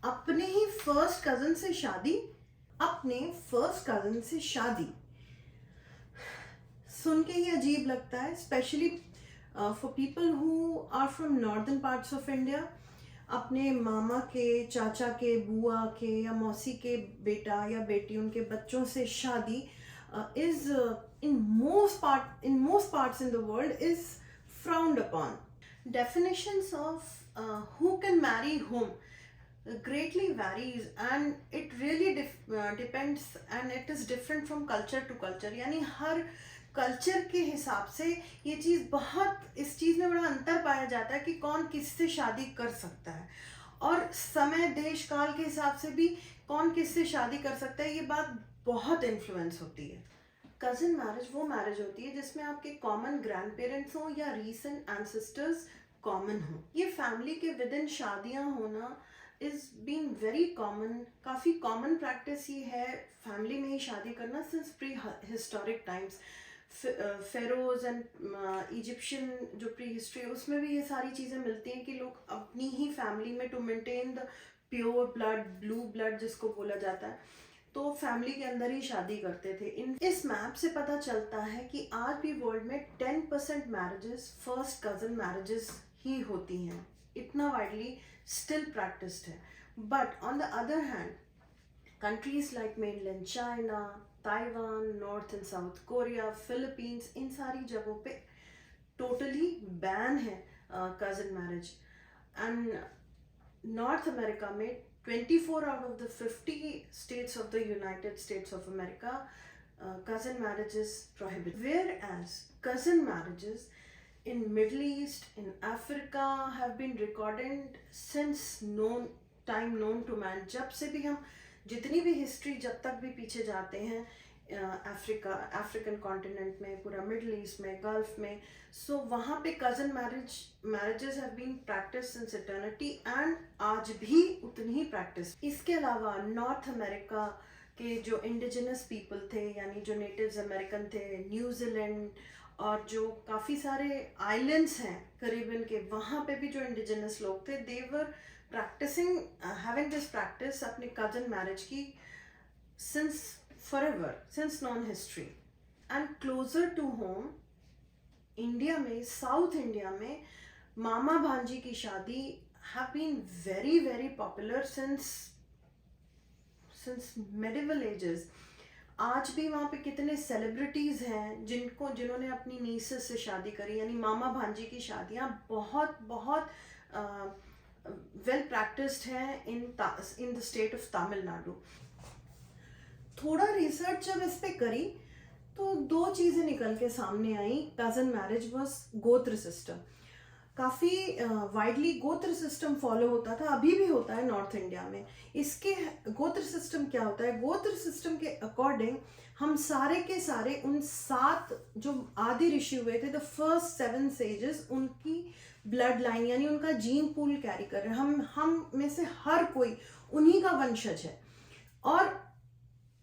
अपने ही first cousin से शादी, अपने फर्स्ट कजन से शादी सुन के ही अजीब लगता है, specially for people who are from northern parts of India. अपने मामा के, चाचा के, बुआ के या मौसी के बेटा या बेटी, उनके बच्चों से शादी is in most parts in the world is frowned upon. Definitions of who can marry whom greatly varies, and it really depends, and it is different from culture to culture. यानी हर कल्चर के हिसाब से ये चीज़ बहुत, इस चीज़ में बड़ा अंतर पाया जाता है कि कौन किससे शादी कर सकता है, और समय देश काल के हिसाब से भी कौन किससे शादी कर सकता है, ये बात बहुत इन्फ्लुएंस होती है। कज़न मैरिज वो मैरिज होती है जिसमें आपके कॉमन ग्रैंड पेरेंट्स हों या रीसेंट एंसेस्टर्स कॉमन हों। ये फैमिली के विद इन शादियाँ होना इज़ बीन वेरी कॉमन, काफ़ी कॉमन प्रैक्टिस ये है फैमिली में ही शादी करना since pre historic times. Feroz and Egyptian जो प्री हिस्ट्री है उसमें भी ये सारी चीज़ें मिलती हैं कि लोग अपनी ही फैमिली में to maintain the pure blood, blue blood जिसको बोला जाता है, तो फैमिली के अंदर ही शादी करते थे। इस मैप से पता चलता है कि आज भी वर्ल्ड में 10% मैरिजेस फर्स्ट कजन मैरिजेस ही होती हैं, इतना वाइडली स्टिल प्रैक्टिस्ड है। But on the other hand countries like mainland China, Taiwan, North and South Korea, Philippines, इन सारी जगहों पे टोटली बैन है cousin marriage. And North America में 24 out of the 50 states of the United States of America, cousin marriage is prohibited. Whereas cousin marriages in Middle East, in Africa have been recorded since known to man. जब से भी हम जितनी भी history जब तक भी पीछे जाते हैं, अफ्रीकन कॉन्टिनेंट में, पूरा मिडल ईस्ट में, गल्फ में, सो वहाँ पे cousin marriages have been practice since eternity, and आज भी उतनी ही प्रैक्टिस। इसके अलावा नॉर्थ अमेरिका के जो इंडिजिनस पीपल थे, यानी जो नेटिव्स अमेरिकन थे, न्यूजीलैंड और जो काफ़ी सारे आइलैंड्स हैं करीबन के, वहाँ पे भी जो इंडिजिनस लोग थे, दे वर practicing having this practice अपने cousin marriage की since forever, since known history. And closer to home, India में, साउथ इंडिया में मामा भांजी की शादी have been very very popular since medieval ages. आज भी वहाँ पे कितने सेलिब्रिटीज़ हैं जिन्होंने अपनी नीसेस से शादी करी, यानी मामा भांजी की शादियाँ बहुत बहुत वेल प्रैक्टिस्ड है in the state of Tamil Nadu. थोड़ा रिसर्च जब इस पे करी तो दो चीज़ें निकल के सामने आई। कज़न मैरिज वाज गोत्र सिस्टम, काफ़ी वाइडली गोत्र सिस्टम फॉलो होता था, अभी भी होता है नॉर्थ इंडिया में। इसके गोत्र सिस्टम क्या होता है? गोत्र सिस्टम के अकॉर्डिंग हम सारे के सारे उन 7 जो आदि ऋषि हुए थे, द फर्स्ट 7 सेजेस, उनकी ब्लड लाइन यानी उनका जीन पूल कैरी कर रहे हैं। हम में से हर कोई उन्हीं का वंशज है। और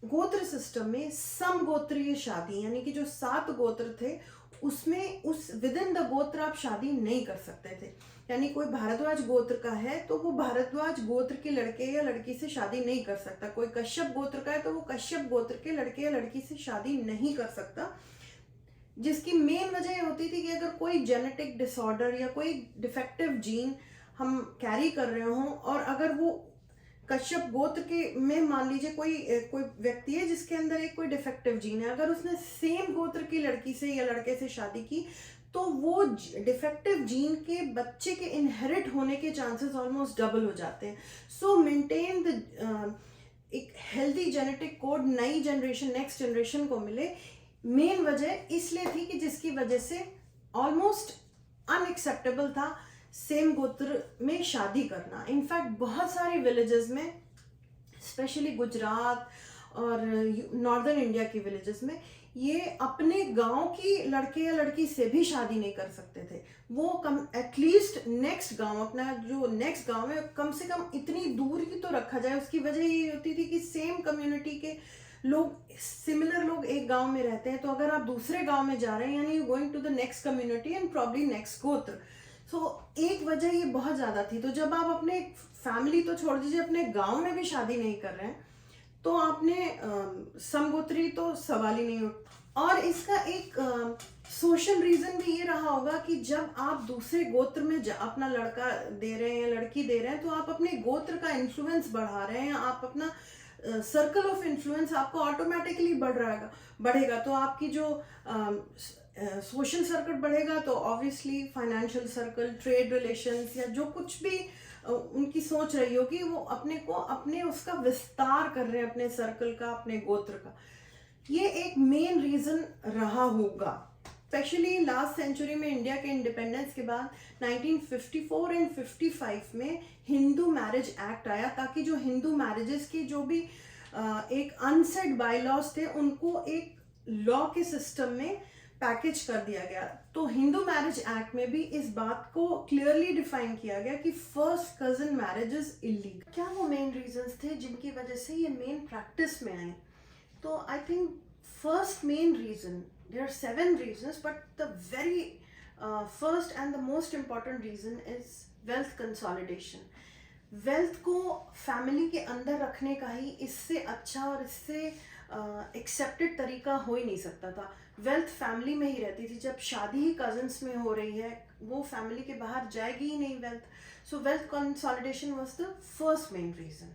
गोत्र सिस्टम में समगोत्रीय शादी, यानी कि जो 7 गोत्र थे उसमें उस विद इन द गोत्र आप शादी नहीं कर सकते थे। यानी कोई भारद्वाज गोत्र का है तो वो भारद्वाज गोत्र के लड़के या लड़की से शादी नहीं कर सकता। कोई कश्यप गोत्र का है तो वो कश्यप गोत्र के लड़के या लड़की से शादी नहीं कर सकता। जिसकी मेन वजह ये होती थी कि अगर कोई जेनेटिक डिसऑर्डर या कोई डिफेक्टिव जीन हम कैरी कर रहे हों, और अगर वो कश्यप गोत्र के में मान लीजिए कोई व्यक्ति है जिसके अंदर एक कोई डिफेक्टिव जीन है, अगर उसने सेम गोत्र की लड़की से या लड़के से शादी की तो वो डिफेक्टिव जीन के बच्चे के इनहेरिट होने के चांसेस ऑलमोस्ट डबल हो जाते हैं। सो मेंटेन द एक हेल्दी जेनेटिक कोड नई जनरेशन, नेक्स्ट जनरेशन को मिले, मेन वजह इसलिए थी कि जिसकी वजह से ऑलमोस्ट अनएक्सेप्टेबल था सेम गोत्र में शादी करना। इनफैक्ट बहुत सारे विलेजेस में, स्पेशली गुजरात और नॉर्दर्न इंडिया के विलेजेस में, ये अपने गांव की लड़के या लड़की से भी शादी नहीं कर सकते थे। वो एटलीस्ट नेक्स्ट गांव, अपना जो नेक्स्ट गांव है, कम से कम इतनी दूर ही तो रखा जाए। उसकी वजह ये होती थी कि सेम कम्युनिटी के लोग, सिमिलर लोग एक गांव में रहते हैं, तो अगर आप दूसरे गांव में जा रहे हैं यानी going to the next community and probably next gotra, so एक वजह ये बहुत ज़्यादा थी। तो जब आप अपने फैमिली तो छोड़ दीजिए, अपने गांव में भी शादी नहीं कर रहे हैं, तो आपने समगोत्री तो सवाल ही नहीं उठ। और इसका एक सोशल रीजन भी ये रहा होगा कि जब आप दूसरे गोत्र में अपना लड़का दे रहे हैं या लड़की दे रहे हैं, तो आप अपने गोत्र का इन्फ्लुएंस बढ़ा रहे हैं, आप अपना सर्कल ऑफ इन्फ्लुएंस आपको ऑटोमेटिकली बढ़ेगा। तो आपकी जो सोशल सर्कल बढ़ेगा, तो obviously financial circle, trade relations, या जो कुछ भी उनकी सोच रही होगी, वो अपने उसका विस्तार कर रहे हैं, अपने सर्कल का, अपने गोत्र का। ये एक मेन रीजन रहा होगा। स्पेशली लास्ट सेंचुरी में, इंडिया के इंडिपेंडेंस के बाद 1954 एंड 55 में हिंदू मैरिज एक्ट आया, ताकि जो हिंदू मैरिजेस की जो भी एक अनसेड बायलॉज थे, उनको एक लॉ के सिस्टम में पैकेज कर दिया गया। तो हिंदू मैरिज एक्ट में भी इस बात को क्लियरली डिफाइन किया गया कि first cousin marriage is illegal. क्या वो मेन रीजंस थे जिनकी वजह से ये मेन प्रैक्टिस में आए? तो I think first main reason, there are 7 reasons, but the very first and the most important reason is wealth consolidation. Wealth को फैमिली के अंदर रखने का ही इससे अच्छा और इससे एक्सेप्टेड तरीका हो ही नहीं सकता था। वेल्थ फैमिली में ही रहती थी। जब शादी ही कजन्स में हो रही है, वो फैमिली के बाहर जाएगी ही नहीं wealth. So wealth consolidation was the first main reason.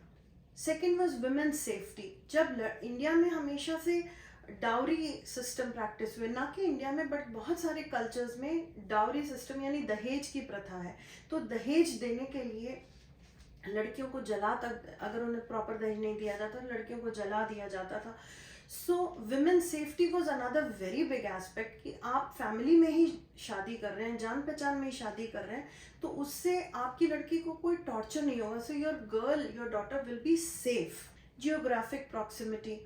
Second was women's safety. जब इंडिया में हमेशा से डाउरी सिस्टम प्रैक्टिस हुए, ना कि इंडिया में बट बहुत सारे कल्चर्स में डाउरी सिस्टम यानी दहेज की प्रथा है। तो दहेज देने के लिए लड़कियों को अगर उन्हें प्रॉपर दहेज नहीं दिया जाता, लड़कियों को जला दिया जाता था। So women safety was another very big aspect, कि आप फैमिली में ही शादी कर रहे हैं, जान पहचान में ही शादी कर रहे हैं, तो उससे आपकी लड़की को कोई टॉर्चर नहीं होगा। So your daughter will be safe. Geographic proximity,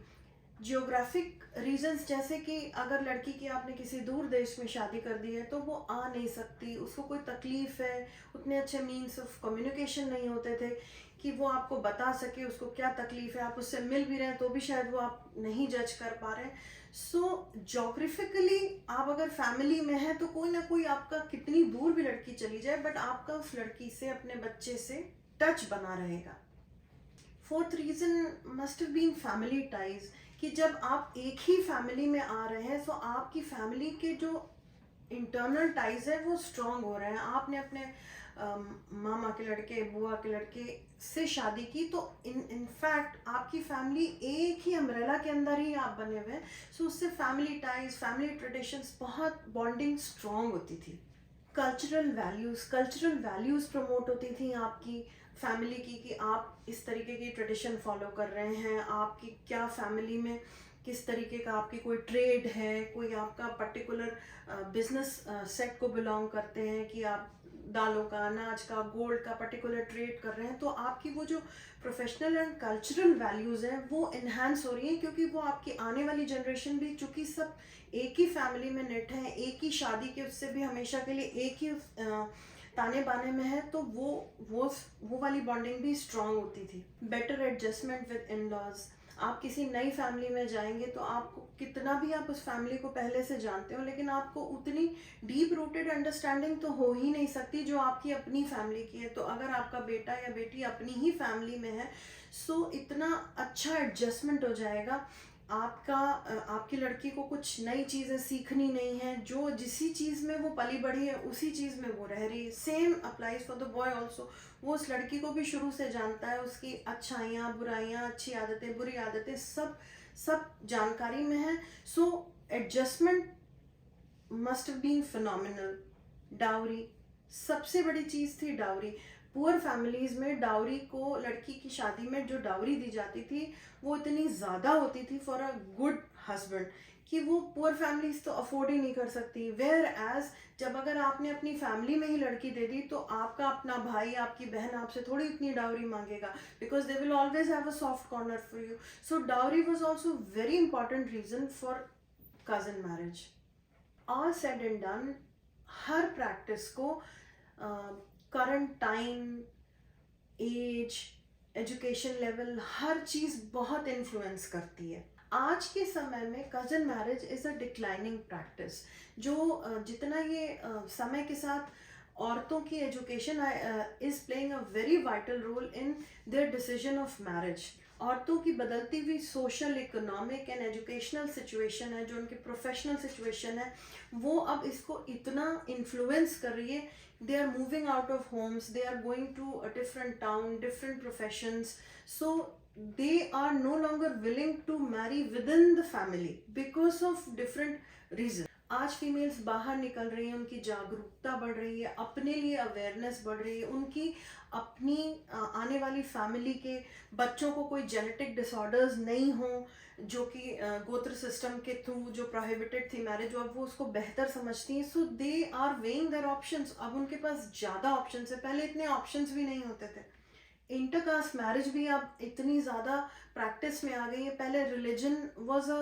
geographic reasons, जैसे कि अगर लड़की की आपने किसी दूर देश में शादी कर दी है, तो वो आ नहीं सकती, उसको कोई तकलीफ है, उतने अच्छे मीन्स ऑफ कम्युनिकेशन नहीं होते थे कि वो आपको बता सके उसको क्या तकलीफ है। आप उससे मिल भी रहे हैं तो भी शायद वो आप नहीं जज कर पा रहे हैं। सो जोग्राफिकली आप अगर फैमिली में है, तो कोई ना कोई आपका, कितनी दूर भी लड़की चली जाए, बट आपका उस लड़की से, अपने बच्चे से टच बना रहेगा। Fourth reason must have been family ties, कि जब आप एक ही फैमिली में आ रहे हैं, तो आपकी फैमिली के जो इंटरनल टाइज है वो स्ट्रांग हो रहे हैं। आपने अपने मामा के लड़के, बुआ के लड़के से शादी की, तो इनफैक्ट आपकी फैमिली एक ही अम्ब्रेला के अंदर ही आप बने हुए हैं। सो उससे फैमिली टाइज, फैमिली ट्रेडिशंस, बहुत बॉन्डिंग स्ट्रांग होती थी। कल्चरल वैल्यूज़ प्रमोट होती थी आपकी फैमिली की, कि आप इस तरीके की ट्रेडिशन फॉलो कर रहे हैं, आपकी क्या फैमिली में किस तरीके का, आपकी कोई ट्रेड है, कोई आपका पर्टिकुलर बिजनेस सेट को बिलोंग करते हैं, कि आप दालों का, अनाज का, गोल्ड का पर्टिकुलर ट्रेड कर रहे हैं, तो आपकी वो जो प्रोफेशनल एंड कल्चरल वैल्यूज़ हैं वो इन्हांस हो रही हैं, क्योंकि वो आपकी आने वाली जनरेशन भी, चूँकि सब एक ही फैमिली में नेट हैं, एक ही शादी के उससे भी हमेशा के लिए एक ही ताने बाने में है, तो वो वाली बॉन्डिंग भी स्ट्रांग होती थी। Better adjustment with in laws, आप किसी नई फैमिली में जाएंगे, तो आपको कितना भी आप उस फैमिली को पहले से जानते हो, लेकिन आपको उतनी डीप रूटेड अंडरस्टैंडिंग तो हो ही नहीं सकती जो आपकी अपनी फैमिली की है। तो अगर आपका बेटा या बेटी अपनी ही फैमिली में है, सो इतना अच्छा एडजस्टमेंट हो जाएगा। आपकी लड़की को कुछ नई चीज़ें सीखनी नहीं है, जो जिसी चीज़ में वो पली बढ़ी है उसी चीज़ में वो रह रही है। Same applies for the boy also. वो उस लड़की को भी शुरू से जानता है, उसकी अच्छाइयाँ, बुराइयाँ, अच्छी आदतें, बुरी आदतें, सब जानकारी में है। So adjustment must have been phenomenal. Dowry, सबसे बड़ी चीज़ थी डाउरी। पुअर फैमिलीज़ में डाउरी को, लड़की की शादी में जो डाउरी दी जाती थी, वो इतनी ज़्यादा होती थी फॉर अ गुड हस्बैंड, कि वो पुअर फैमिलीज तो अफोर्ड ही नहीं कर सकती। वेयर एज जब अगर आपने अपनी फैमिली में ही लड़की दे दी, तो आपका अपना भाई, आपकी बहन आपसे थोड़ी इतनी डाउरी मांगेगा, because they will always have a soft corner for you. So dowry was also very important reason for cousin marriage. All said and done, हर प्रैक्टिस को current time, age, education level, हर चीज़ बहुत influence करती है। आज के समय में cousin marriage is a declining practice, जो जितना ये समय के साथ औरतों की education is playing a very vital role in their decision of marriage. औरतों की बदलती हुई social, economic and educational situation है, जो उनकी प्रोफेशनल सिचुएशन है, वो अब इसको इतना इन्फ्लुएंस कर रही है। They are moving out of homes, they are going to a different town, different professions, so they are no longer willing to marry within the family because of different reasons. आज females बाहर निकल रही हैं, उनकी जागरूकता बढ़ रही है, अपने लिए अवेयरनेस बढ़ रही है, उनकी अपनी आने वाली फैमिली के बच्चों को कोई जेनेटिक डिसऑर्डर्स नहीं हो, जो कि गोत्र सिस्टम के थ्रू जो प्रोहिबिटेड थी मैरिज, अब वो उसको बेहतर समझती हैं। So they are weighing their options. अब उनके पास ज़्यादा ऑप्शंस है, पहले इतने ऑप्शंस भी नहीं होते थे। इंटरकास्ट मैरिज भी अब इतनी ज़्यादा प्रैक्टिस में आ गई है। पहले religion was a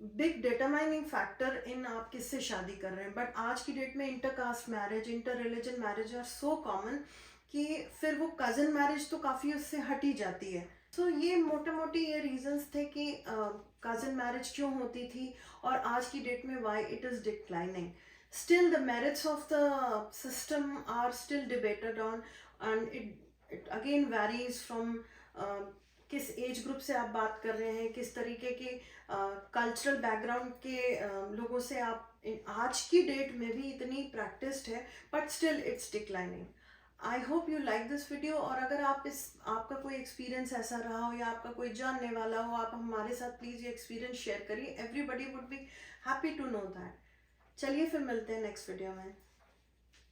big determining factor in आप किससे शादी कर रहे हैं, बट आज की डेट में intercaste marriage, inter religion marriage are so common कि फिर वो कज़न मैरिज तो काफ़ी उससे हटी जाती है। सो ये मोटे मोटे ये रीजंस थे कि कज़न मैरिज क्यों होती थी और आज की डेट में why it is declining. Still, the merits of the system are still debated on, and it again varies from किस एज ग्रुप से आप बात कर रहे हैं, किस तरीके के कल्चरल बैकग्राउंड के लोगों से आप आज की डेट में भी इतनी प्रैक्टिस्ड है, but still it's declining. I hope you like this video, और अगर आपका कोई एक्सपीरियंस ऐसा रहा हो या आपका कोई जानने वाला हो, आप हमारे साथ प्लीज़ ये एक्सपीरियंस शेयर करिए। Everybody would be happy to know that. चलिए फिर मिलते हैं नेक्स्ट वीडियो में।